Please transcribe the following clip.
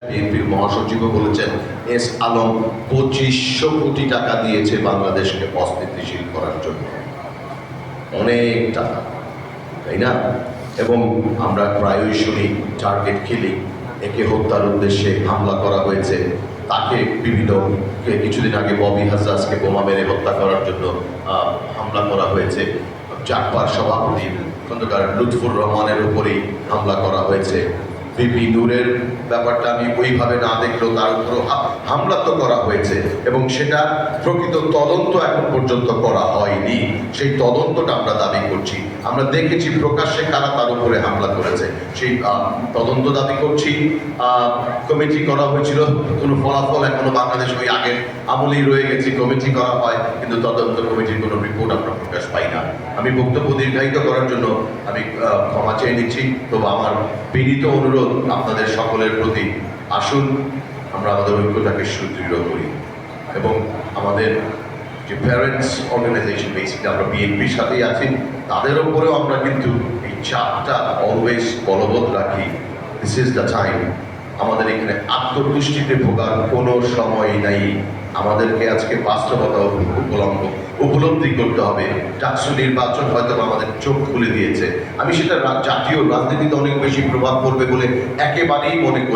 বিএনপির মহাসচিবও বলেছেন এস আলম ২৫০০ কোটি টাকা দিয়েছে বাংলাদেশকে অস্থিতিশীল করার জন্য। অনেক টাকা, তাই না? এবং আমরা প্রায়ই শুনি টার্গেট কিলিং, একে হত্যার উদ্দেশ্যে হামলা করা হয়েছে, তাকে বিভিন্ন কিছুদিন আগে ববি হাসাসকে বোমা মেরে হত্যা করার জন্য হামলা করা হয়েছে। জাকপার সভাপতি খন্দকার লুৎফুর রহমানের উপরেই হামলা করা হয়েছে। বিপি নূরের ব্যাপারটা আমি ওইভাবে না দেখলেও তার উপরও হামলা তো করা হয়েছে এবং সেটা প্রকৃত তদন্ত এখন পর্যন্ত করা হয়নি। সেই তদন্তটা আমরা দাবি করছি। আমরা দেখেছি প্রকাশ্যে কারা তার উপরে হামলা করেছে, সেই তদন্ত দাবি করছি। কমিটি করা হয়েছিল, কোনো ফলাফল এখনো বাংলাদেশ ওই আগের আমলেই রয়ে গেছে। কমিটি করা হয় কিন্তু তদন্ত কমিটির কোনো রিপোর্ট আমরা প্রকাশ পাই না। আমি বক্তব্য দীর্ঘায়িত করার জন্য আমি ক্ষমা চেয়ে নিচ্ছি। তবে আমার বিনীত অনুরোধ আপনাদের সকলের প্রতি, আসুন আমরা আমাদের ঐক্যটাকে সুদৃঢ় করি এবং আমাদের যে প্যারেন্টস অর্গানাইজেশন, বেসিকলি আমরা বিএনপির সাথেই আছি, তাদের উপরেও আমরা কিন্তু এই চাপটা অলওয়েজ বলবৎ রাখি। This is the time. আমাদের এখানে আত্মতুষ্টিতে ভোগার কোনো সময় নাই। আমাদেরকে আজকে বাস্তবতা উপলব্ধি করতে হবে। ডাকসু নির্বাচন হয়তো আমাদের চোখ খুলে দিয়েছে। আমি সেটা জাতীয় রাজনীতিতে অনেক বেশি প্রভাব পড়বে বলে একেবারেই মনে করি।